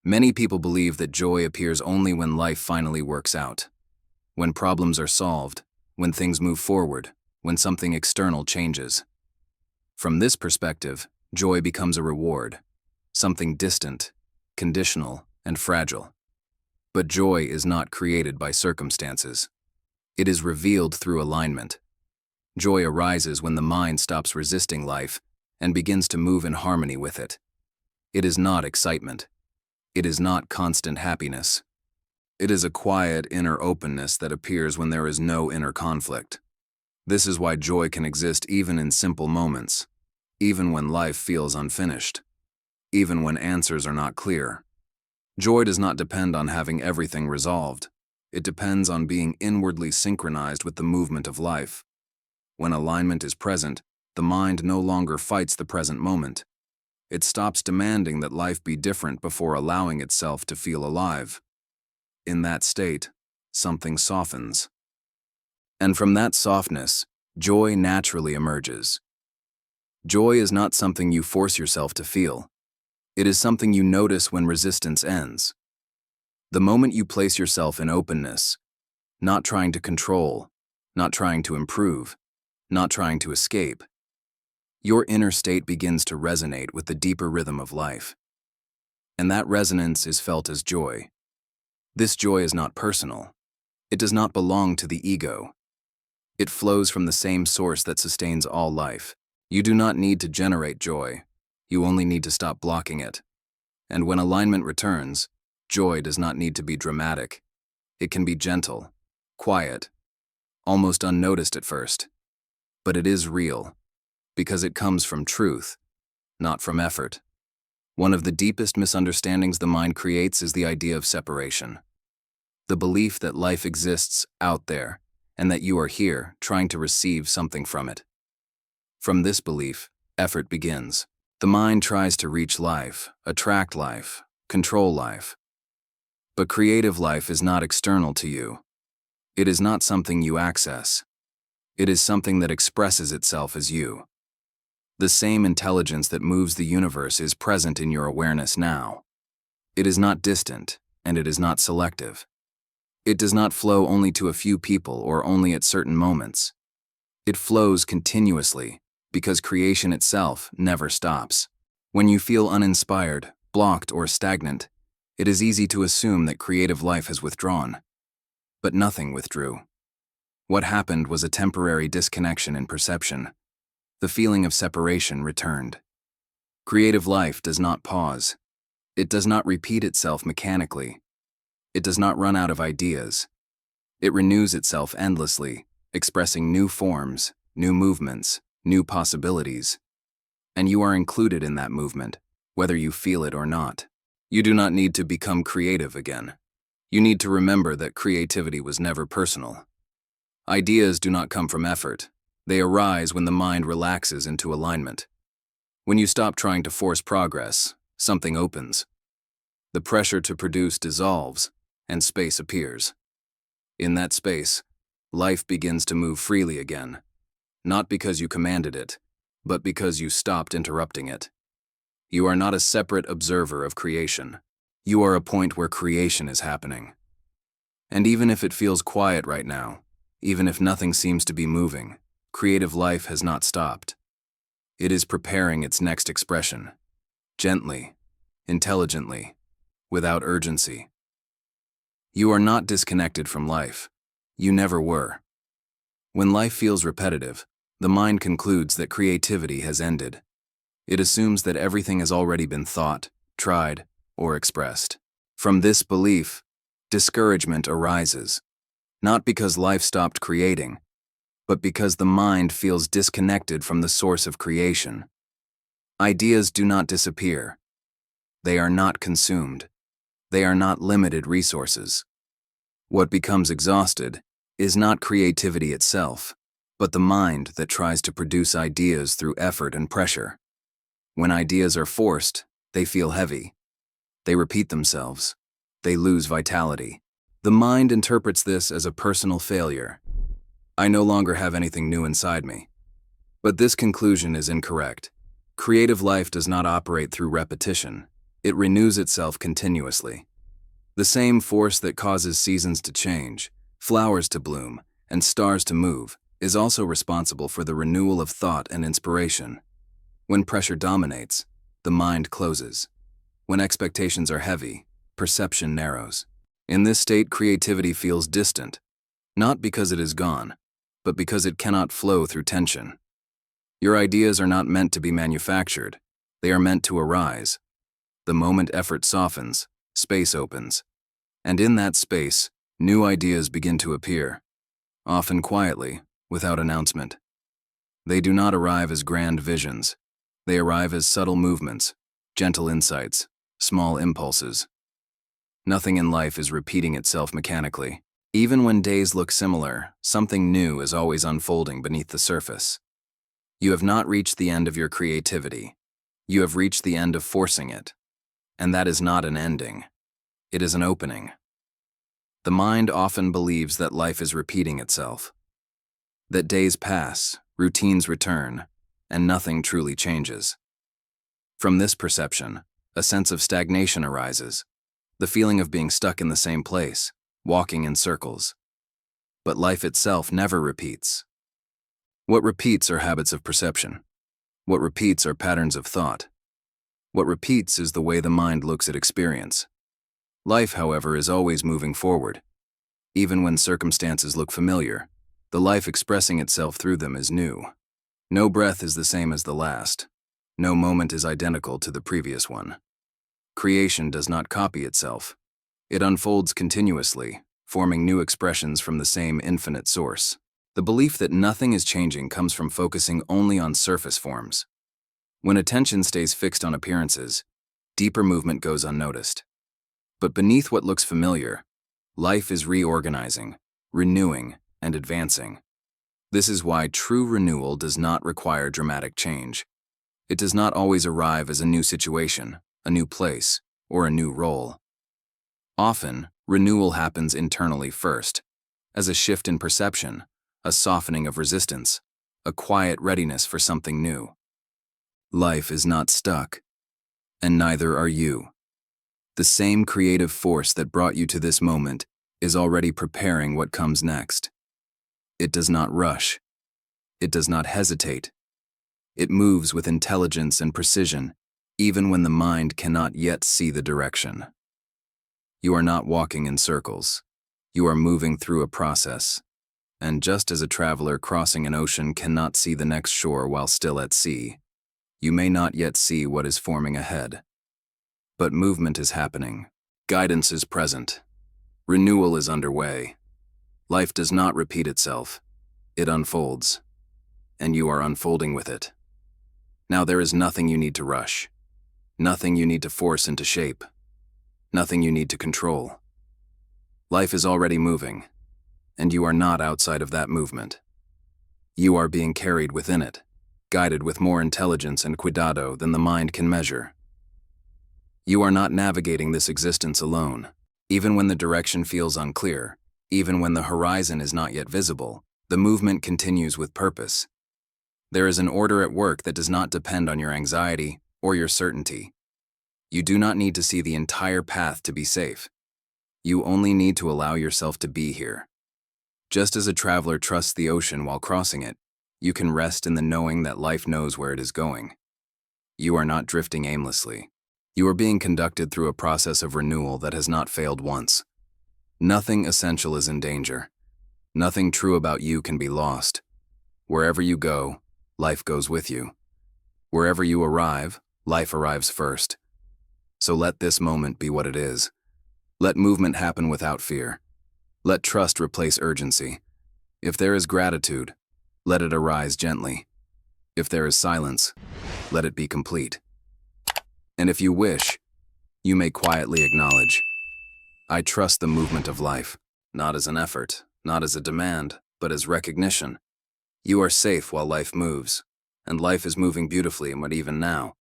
Many people believe that joy appears only when life finally works out, when problems are solved, when things move forward, when something external changes. From this perspective, joy becomes a reward, something distant, conditional, and fragile. But joy is not created by circumstances. It is revealed through alignment. Joy arises when the mind stops resisting life and begins to move in harmony with it. It is not excitement. It is not constant happiness. It is a quiet inner openness that appears when there is no inner conflict. This is why joy can exist even in simple moments, even when life feels unfinished, even when answers are not clear. Joy does not depend on having everything resolved. It depends on being inwardly synchronized with the movement of life. When alignment is present, the mind no longer fights the present moment. It stops demanding that life be different before allowing itself to feel alive. In that state, something softens. And from that softness, joy naturally emerges. Joy is not something you force yourself to feel. It is something you notice when resistance ends. The moment you place yourself in openness, not trying to control, not trying to improve, not trying to escape, your inner state begins to resonate with the deeper rhythm of life. And that resonance is felt as joy. This joy is not personal. It does not belong to the ego. It flows from the same source that sustains all life. You do not need to generate joy. You only need to stop blocking it. And when alignment returns, joy does not need to be dramatic. It can be gentle, quiet, almost unnoticed at first. But it is real, because it comes from truth, not from effort. One of the deepest misunderstandings the mind creates is the idea of separation. The belief that life exists out there, and that you are here trying to receive something from it. From this belief, effort begins. The mind tries to reach life, attract life, control life. But creative life is not external to you. It is not something you access. It is something that expresses itself as you. The same intelligence that moves the universe is present in your awareness now. It is not distant, and it is not selective. It does not flow only to a few people or only at certain moments. It flows continuously, because creation itself never stops. When you feel uninspired, blocked, or stagnant, it is easy to assume that creative life has withdrawn. But nothing withdrew. What happened was a temporary disconnection in perception. The feeling of separation returned. Creative life does not pause. It does not repeat itself mechanically. It does not run out of ideas. It renews itself endlessly, expressing new forms, new movements, new possibilities. And you are included in that movement, whether you feel it or not. You do not need to become creative again. You need to remember that creativity was never personal. Ideas do not come from effort. They arise when the mind relaxes into alignment. When you stop trying to force progress, something opens. The pressure to produce dissolves, and space appears. In that space, life begins to move freely again, not because you commanded it, but because you stopped interrupting it. You are not a separate observer of creation. You are a point where creation is happening. And even if it feels quiet right now, even if nothing seems to be moving, creative life has not stopped. It is preparing its next expression, gently, intelligently, without urgency. You are not disconnected from life. You never were. When life feels repetitive, the mind concludes that creativity has ended. It assumes that everything has already been thought, tried, or expressed. From this belief, discouragement arises, not because life stopped creating, but because the mind feels disconnected from the source of creation. Ideas do not disappear. They are not consumed. They are not limited resources. What becomes exhausted is not creativity itself, but the mind that tries to produce ideas through effort and pressure. When ideas are forced, they feel heavy. They repeat themselves. They lose vitality. The mind interprets this as a personal failure. I no longer have anything new inside me. But this conclusion is incorrect. Creative life does not operate through repetition. It renews itself continuously. The same force that causes seasons to change, flowers to bloom, and stars to move is also responsible for the renewal of thought and inspiration. When pressure dominates, the mind closes. When expectations are heavy, perception narrows. In this state, creativity feels distant, not because it is gone, but because it cannot flow through tension. Your ideas are not meant to be manufactured, they are meant to arise. The moment effort softens, space opens. And in that space, new ideas begin to appear, often quietly, without announcement. They do not arrive as grand visions. They arrive as subtle movements, gentle insights, small impulses. Nothing in life is repeating itself mechanically. Even when days look similar, something new is always unfolding beneath the surface. You have not reached the end of your creativity. You have reached the end of forcing it. And that is not an ending. It is an opening. The mind often believes that life is repeating itself. That days pass, routines return, and nothing truly changes. From this perception, a sense of stagnation arises, the feeling of being stuck in the same place, walking in circles. But life itself never repeats. What repeats are habits of perception. What repeats are patterns of thought. What repeats is the way the mind looks at experience. Life, however, is always moving forward. Even when circumstances look familiar, the life expressing itself through them is new. No breath is the same as the last. No moment is identical to the previous one. Creation does not copy itself. It unfolds continuously, forming new expressions from the same infinite source. The belief that nothing is changing comes from focusing only on surface forms. When attention stays fixed on appearances, deeper movement goes unnoticed. But beneath what looks familiar, life is reorganizing, renewing, and advancing. This is why true renewal does not require dramatic change. It does not always arrive as a new situation, a new place, or a new role. Often, renewal happens internally first, as a shift in perception, a softening of resistance, a quiet readiness for something new. Life is not stuck, and neither are you. The same creative force that brought you to this moment is already preparing what comes next. It does not rush. It does not hesitate. It moves with intelligence and precision, even when the mind cannot yet see the direction. You are not walking in circles. You are moving through a process. And just as a traveler crossing an ocean cannot see the next shore while still at sea, you may not yet see what is forming ahead. But movement is happening. Guidance is present. Renewal is underway. Life does not repeat itself. It unfolds. And you are unfolding with it. Now there is nothing you need to rush. Nothing you need to force into shape. Nothing you need to control. Life is already moving, and you are not outside of that movement. You are being carried within it, guided with more intelligence and cuidado than the mind can measure. You are not navigating this existence alone. Even when the direction feels unclear, even when the horizon is not yet visible, the movement continues with purpose. There is an order at work that does not depend on your anxiety or your certainty. You do not need to see the entire path to be safe. You only need to allow yourself to be here. Just as a traveler trusts the ocean while crossing it, you can rest in the knowing that life knows where it is going. You are not drifting aimlessly. You are being conducted through a process of renewal that has not failed once. Nothing essential is in danger. Nothing true about you can be lost. Wherever you go, life goes with you. Wherever you arrive, life arrives first. So let this moment be what it is. Let movement happen without fear. Let trust replace urgency. If there is gratitude, let it arise gently. If there is silence, let it be complete. And if you wish, you may quietly acknowledge, I trust the movement of life, not as an effort, not as a demand, but as recognition. You are safe while life moves, and life is moving beautifully, but even now,